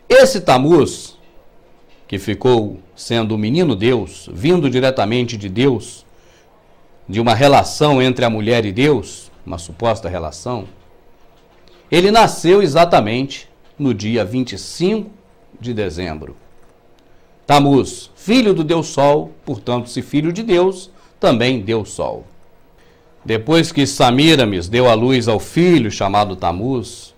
Esse Tamuz, que ficou sendo o menino Deus, vindo diretamente de Deus, de uma relação entre a mulher e Deus, uma suposta relação, ele nasceu exatamente no dia 25 de dezembro. Tamuz, filho do Deus Sol, portanto, se filho de Deus, também Deus Sol. Depois que Samíramis deu à luz ao filho chamado Tamuz,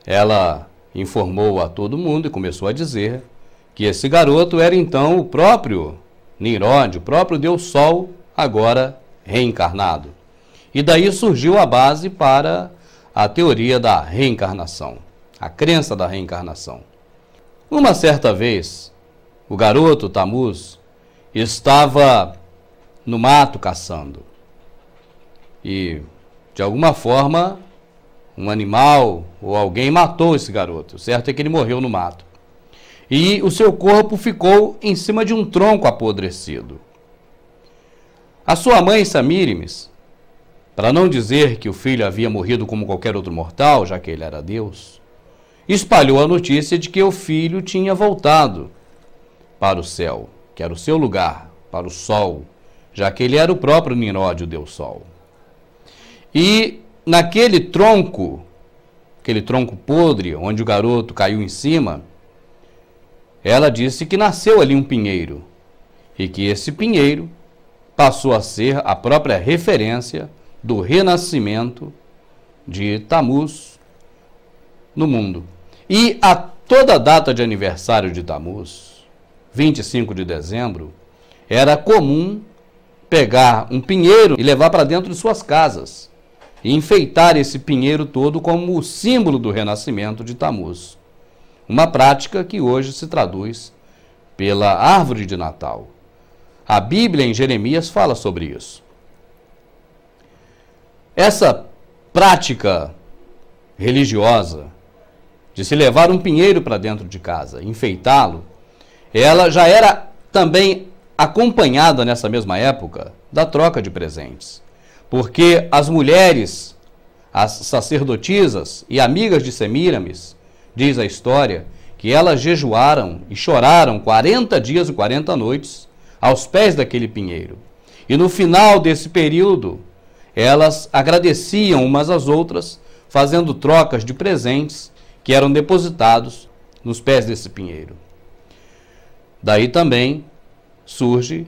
ela informou a todo mundo e começou a dizer que esse garoto era então o próprio Nimrod, o próprio Deus Sol, agora reencarnado. E daí surgiu a base para a teoria da reencarnação, a crença da reencarnação. Uma certa vez, o garoto Tamuz estava no mato caçando. E, de alguma forma, um animal ou alguém matou esse garoto. O certo é que ele morreu no mato. E o seu corpo ficou em cima de um tronco apodrecido. A sua mãe, Samíramis, para não dizer que o filho havia morrido como qualquer outro mortal, já que ele era Deus, espalhou a notícia de que o filho tinha voltado para o céu, que era o seu lugar, para o sol, já que ele era o próprio Nimrod, o Deus Sol. E naquele tronco podre, onde o garoto caiu em cima, ela disse que nasceu ali um pinheiro, e que esse pinheiro passou a ser a própria referência do renascimento de Tamuz no mundo. E a toda data de aniversário de Tamuz, 25 de dezembro, era comum pegar um pinheiro e levar para dentro de suas casas e enfeitar esse pinheiro todo como o símbolo do renascimento de Tamuz. Uma prática que hoje se traduz pela árvore de Natal. A Bíblia, em Jeremias, fala sobre isso. Essa prática religiosa de se levar um pinheiro para dentro de casa, enfeitá-lo, ela já era também acompanhada nessa mesma época da troca de presentes. Porque as mulheres, as sacerdotisas e amigas de Semíramis, diz a história, que elas jejuaram e choraram 40 dias e 40 noites aos pés daquele pinheiro. E no final desse período, elas agradeciam umas às outras, fazendo trocas de presentes que eram depositados nos pés desse pinheiro. Daí também surge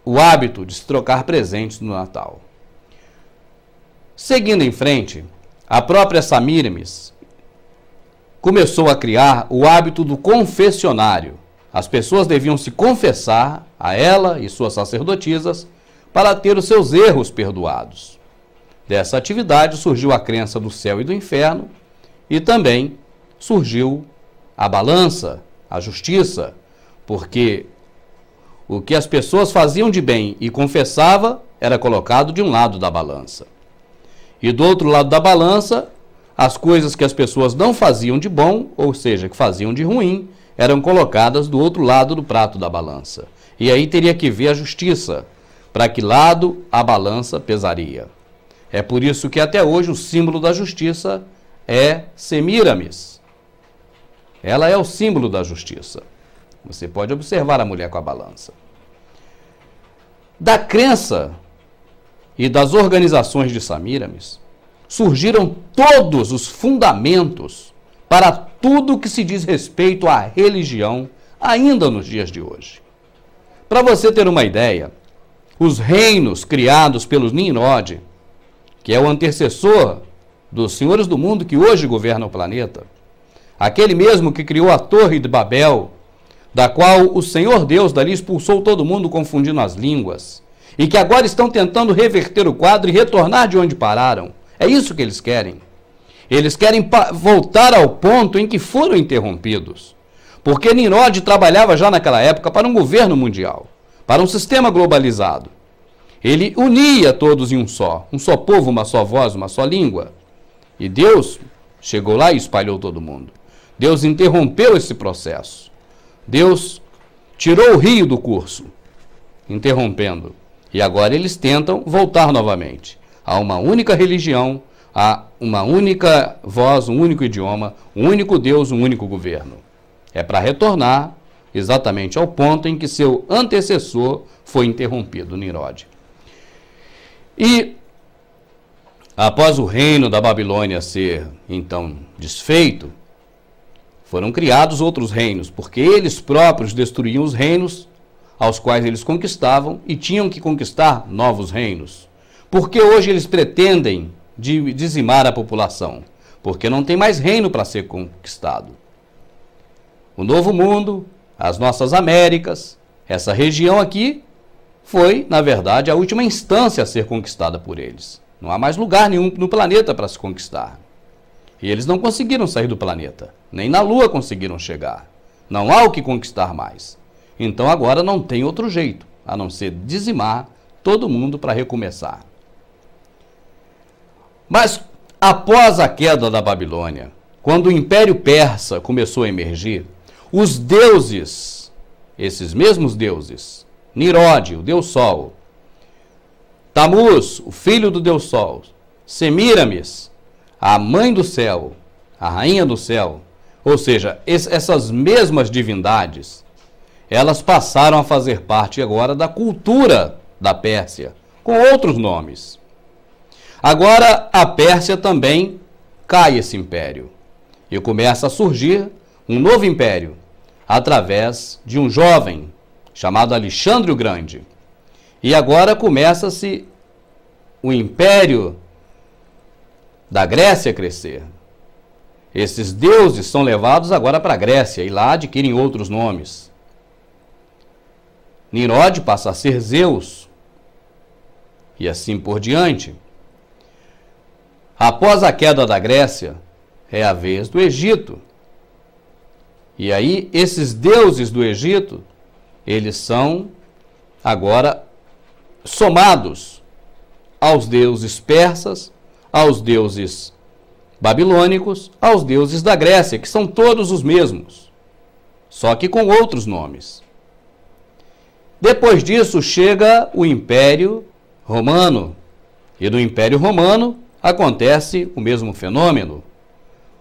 o hábito de se trocar presentes no Natal. Seguindo em frente, a própria Samíramis começou a criar o hábito do confessionário. As pessoas deviam se confessar a ela e suas sacerdotisas para ter os seus erros perdoados. Dessa atividade surgiu a crença do céu e do inferno e também surgiu a balança, a justiça, porque o que as pessoas faziam de bem e confessava era colocado de um lado da balança. E do outro lado da balança, as coisas que as pessoas não faziam de bom, ou seja, que faziam de ruim, eram colocadas do outro lado do prato da balança. E aí teria que ver a justiça, para que lado a balança pesaria. É por isso que até hoje o símbolo da justiça é Semíramis. Ela é o símbolo da justiça. Você pode observar a mulher com a balança. Da crença e das organizações de Semíramis, surgiram todos os fundamentos para tudo que se diz respeito à religião, ainda nos dias de hoje. Para você ter uma ideia, os reinos criados pelos Nimrod, que é o antecessor dos senhores do mundo que hoje governam o planeta, aquele mesmo que criou a Torre de Babel, da qual o Senhor Deus dali expulsou todo mundo confundindo as línguas, e que agora estão tentando reverter o quadro e retornar de onde pararam. É isso que eles querem. Eles querem voltar ao ponto em que foram interrompidos. Porque Nimrod trabalhava já naquela época para um governo mundial, para um sistema globalizado. Ele unia todos em um só povo, uma só voz, uma só língua. E Deus chegou lá e espalhou todo mundo. Deus interrompeu esse processo. Deus tirou o rio do curso, interrompendo. E agora eles tentam voltar novamente a uma única religião, a uma única voz, um único idioma, um único Deus, um único governo. É para retornar exatamente ao ponto em que seu antecessor foi interrompido, Nimrod. E após o reino da Babilônia ser, então, desfeito, foram criados outros reinos, porque eles próprios destruíam os reinos aos quais eles conquistavam e tinham que conquistar novos reinos. Porque hoje eles pretendem dizimar a população? Porque não tem mais reino para ser conquistado. O Novo Mundo, as nossas Américas, essa região aqui, foi, na verdade, a última instância a ser conquistada por eles. Não há mais lugar nenhum no planeta para se conquistar. E eles não conseguiram sair do planeta. Nem na Lua conseguiram chegar. Não há o que conquistar mais. Então agora não tem outro jeito, a não ser dizimar todo mundo para recomeçar. Mas após a queda da Babilônia, quando o Império Persa começou a emergir, os deuses, esses mesmos deuses, Nimrod, o Deus Sol, Tamuz, o filho do Deus Sol, Semíramis, a mãe do céu, a rainha do céu, ou seja, essas mesmas divindades, elas passaram a fazer parte agora da cultura da Pérsia, com outros nomes. Agora a Pérsia também cai esse império e começa a surgir um novo império através de um jovem chamado Alexandre o Grande. E agora começa-se o império da Grécia a crescer. Esses deuses são levados agora para a Grécia e lá adquirem outros nomes. Nimrod passa a ser Zeus e assim por diante. Após a queda da Grécia, é a vez do Egito. E aí, esses deuses do Egito, eles são agora somados aos deuses persas, aos deuses babilônicos, aos deuses da Grécia, que são todos os mesmos, só que com outros nomes. Depois disso, chega o Império Romano, e do Império Romano acontece o mesmo fenômeno.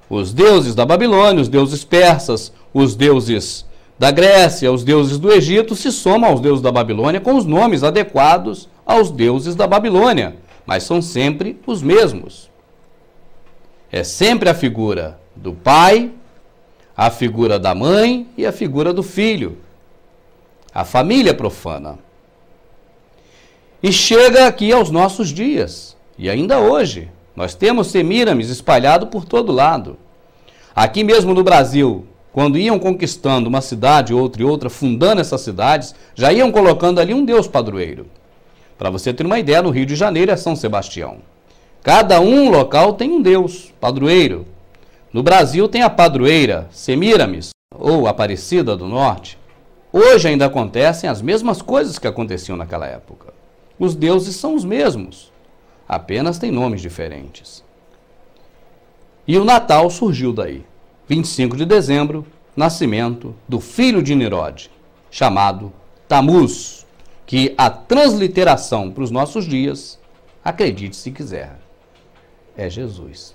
Os deuses da Babilônia, os deuses persas, os deuses da Grécia, os deuses do Egito se somam aos deuses da Babilônia com os nomes adequados aos deuses da Babilônia, mas são sempre os mesmos. É sempre a figura do pai, a figura da mãe e a figura do filho. A família profana. E chega aqui aos nossos dias. E ainda hoje, nós temos Semíramis espalhado por todo lado. Aqui mesmo no Brasil, quando iam conquistando uma cidade, outra e outra, fundando essas cidades, já iam colocando ali um deus padroeiro. Para você ter uma ideia, no Rio de Janeiro é São Sebastião. Cada local tem um deus padroeiro. No Brasil tem a padroeira Semíramis, ou Aparecida do Norte. Hoje ainda acontecem as mesmas coisas que aconteciam naquela época. Os deuses são os mesmos, apenas têm nomes diferentes. E o Natal surgiu daí. 25 de dezembro, nascimento do filho de Nimrod, chamado Tamuz, que a transliteração para os nossos dias, acredite se quiser, é Jesus.